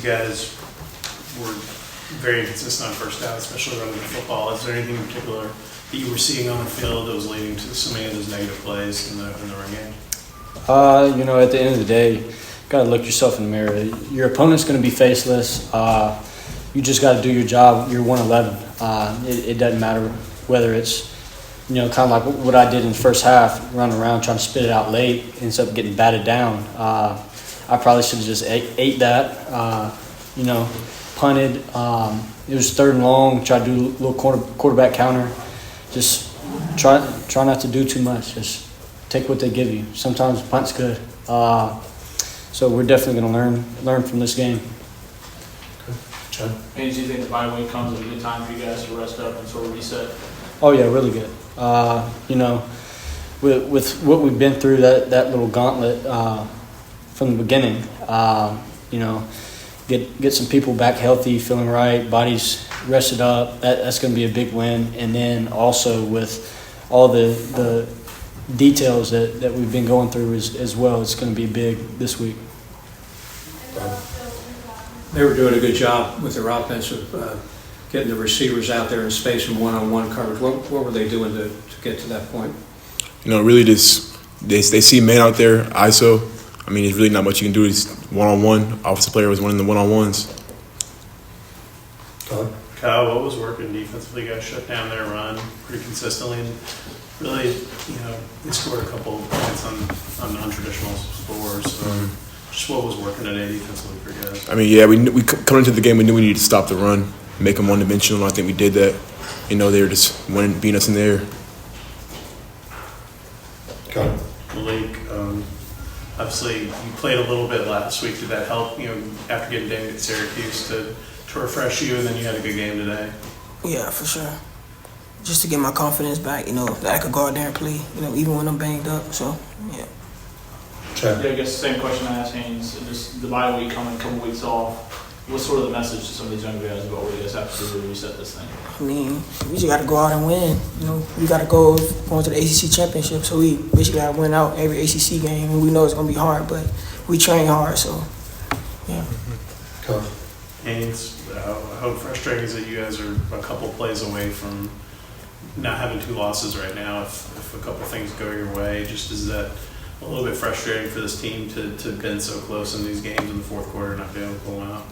guys were very consistent on first down, especially running the football. Is there anything in particular that you were seeing on the field that was leading to so many of those negative plays in the run game? At the end of the day, you got to look yourself in the mirror. Your opponent's going to be faceless. You just got to do your job. You're 111. It doesn't matter whether it's, kind of like what I did in the first half, running around trying to spit it out late, ends up getting batted down. I probably should have just ate that, punted. It was 3rd and long, tried to do a little quarterback counter. Just try not to do too much. Just take what they give you. Sometimes punt's good. So we're definitely going to learn from this game. Chad? And do you think the bye week comes at a good time for you guys to rest up and sort of reset? Oh, yeah, really good. With what we've been through, that little gauntlet from the beginning, get some people back healthy, feeling right, bodies rested up, that's going to be a big win. And then also with all the details that we've been going through as well, it's going to be big this week. They were doing a good job with their offensive, getting the receivers out there in space and one-on-one coverage. What were they doing to get to that point? Really just they see man out there, ISO. I mean, there's really not much you can do. It's one-on-one. Offensive player was winning the one-on-ones. Kyle, what was working defensively? You guys shut down their run pretty consistently. And really, they scored a couple of points on non-traditional scores. So just what was working today defensively for you guys? I mean, yeah, we coming into the game, we knew we needed to stop the run, make them one-dimensional. I think we did that. They were just beating us in the air. Malik, obviously you played a little bit last week. Did that help, after getting dinged at Syracuse to refresh you, and then you had a good game today? Yeah, for sure. Just to get my confidence back, that I could go out there and play, even when I'm banged up. So, yeah. Yeah, I guess the same question I asked Haynes. Just the bye week coming, a couple weeks off. What's sort of the message to some of these young guys about what you guys have to do to reset this thing? I mean, we just got to go out and win. We got to go to the ACC championship, so we basically got to win out every ACC game. And we know it's going to be hard, but we train hard, so, yeah. Coach. Haynes, how frustrating is it you guys are a couple plays away from not having 2 losses right now? If a couple things go your way, just is that a little bit frustrating for this team to have been so close in these games in the fourth quarter and not be able to pull one out?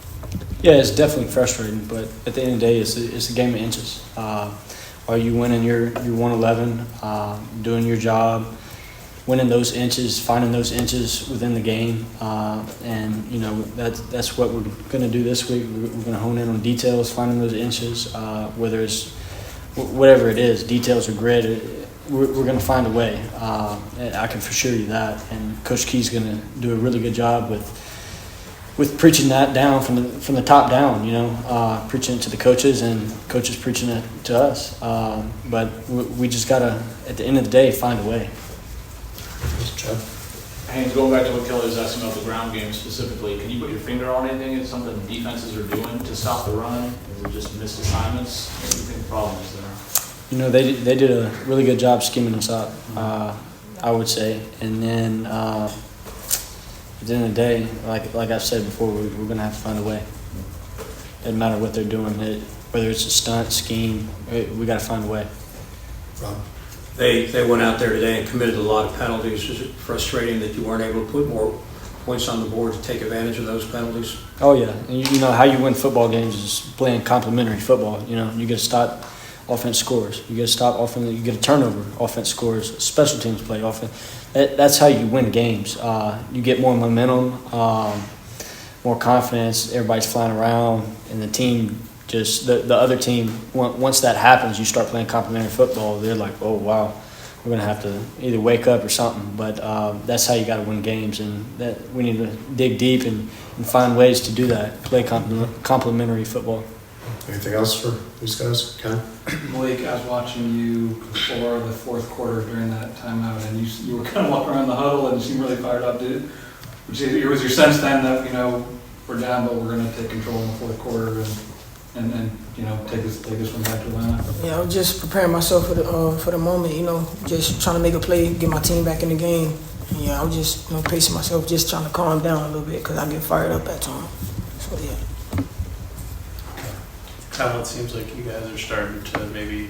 Yeah, it's definitely frustrating, but at the end of the day, it's a game of inches. Are you winning your 111, doing your job, winning those inches, finding those inches within the game, and that's what we're going to do this week. We're going to hone in on details, finding those inches, whether it's whatever it is, details or grit. We're going to find a way. I can assure you that, and Coach Key's going to do a really good job with preaching that down from the top down, preaching it to the coaches and coaches preaching it to us. But we just got to, at the end of the day, find a way. Haynes, going back to what Kelly was asking about the ground game specifically, can you put your finger on anything? Is it something defenses are doing to stop the run? Is it just missed assignments? What do you think the problem is there? They did a really good job scheming us up, I would say. And then at the end of the day, like I've said before, we're going to have to find a way. Doesn't matter what they're doing, whether it's a stunt, scheme, we got to find a way. Rob? They went out there today and committed a lot of penalties. Is it frustrating that you weren't able to put more points on the board to take advantage of those penalties? Oh, yeah. And how you win football games is playing complementary football. You get to stop offense scores. You get to stop offense. You get a turnover, offense scores. Special teams play offense. That's how you win games. You get more momentum, more confidence. Everybody's flying around, and the team just the other team. Once that happens, you start playing complementary football. They're like, oh wow, we're gonna have to either wake up or something. But that's how you got to win games, and that we need to dig deep and find ways to do that. Play complementary football. Anything else for these guys? Ken? Malik, I was watching you before the fourth quarter during that timeout, and you were kind of walking around the huddle and you seemed really fired up, dude. Was your sense then that, we're down, but we're going to take control in the fourth quarter and take this one back to Atlanta? Yeah, I was just preparing myself for the moment, just trying to make a play, get my team back in the game. And, I was just, pacing myself, just trying to calm down a little bit because I get fired up at times. So yeah. Kyle, it seems like you guys are starting to maybe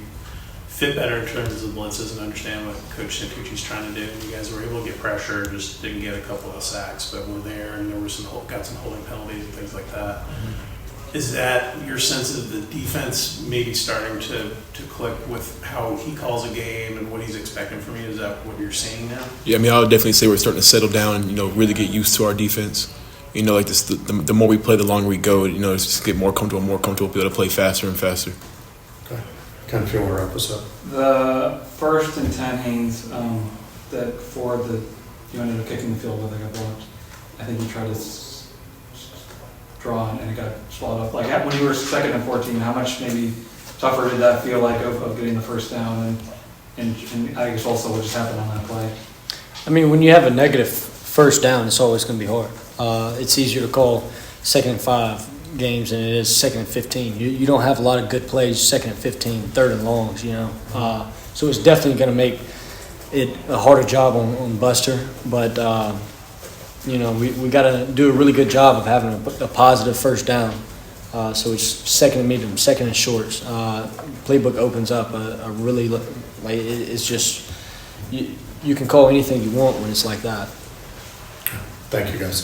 fit better in terms of blitzes and understand what Coach Santucci's trying to do. And you guys were able to get pressure, just didn't get a couple of sacks, but were there, and there were got some holding penalties and things like that. Is that your sense of the defense maybe starting to click with how he calls a game and what he's expecting from you? Is that what you're seeing now? Yeah, I mean, I would definitely say we're starting to settle down and, really get used to our defense. Like this, the more we play, the longer we go, it's just get more comfortable, be able to play faster and faster. Okay. Kind of feel where wrap us up. The 1st and 10 Haynes, that Ford that you ended up kicking the field with, I got blocked. I think you tried to draw and it got swallowed up. Like when you were 2nd and 14, how much maybe tougher did that feel like of getting the first down and I guess also what just happened on that play? I mean, when you have a negative first down, it's always going to be hard. It's easier to call 2nd and 5 games than it is 2nd and 15. You don't have a lot of good plays 2nd and 15, 3rd and longs, So it's definitely going to make it a harder job on Buster. But, we got to do a really good job of having a positive first down. So it's 2nd and medium, 2nd and shorts. Playbook opens up a really it's just you can call anything you want when it's like that. Thank you, guys.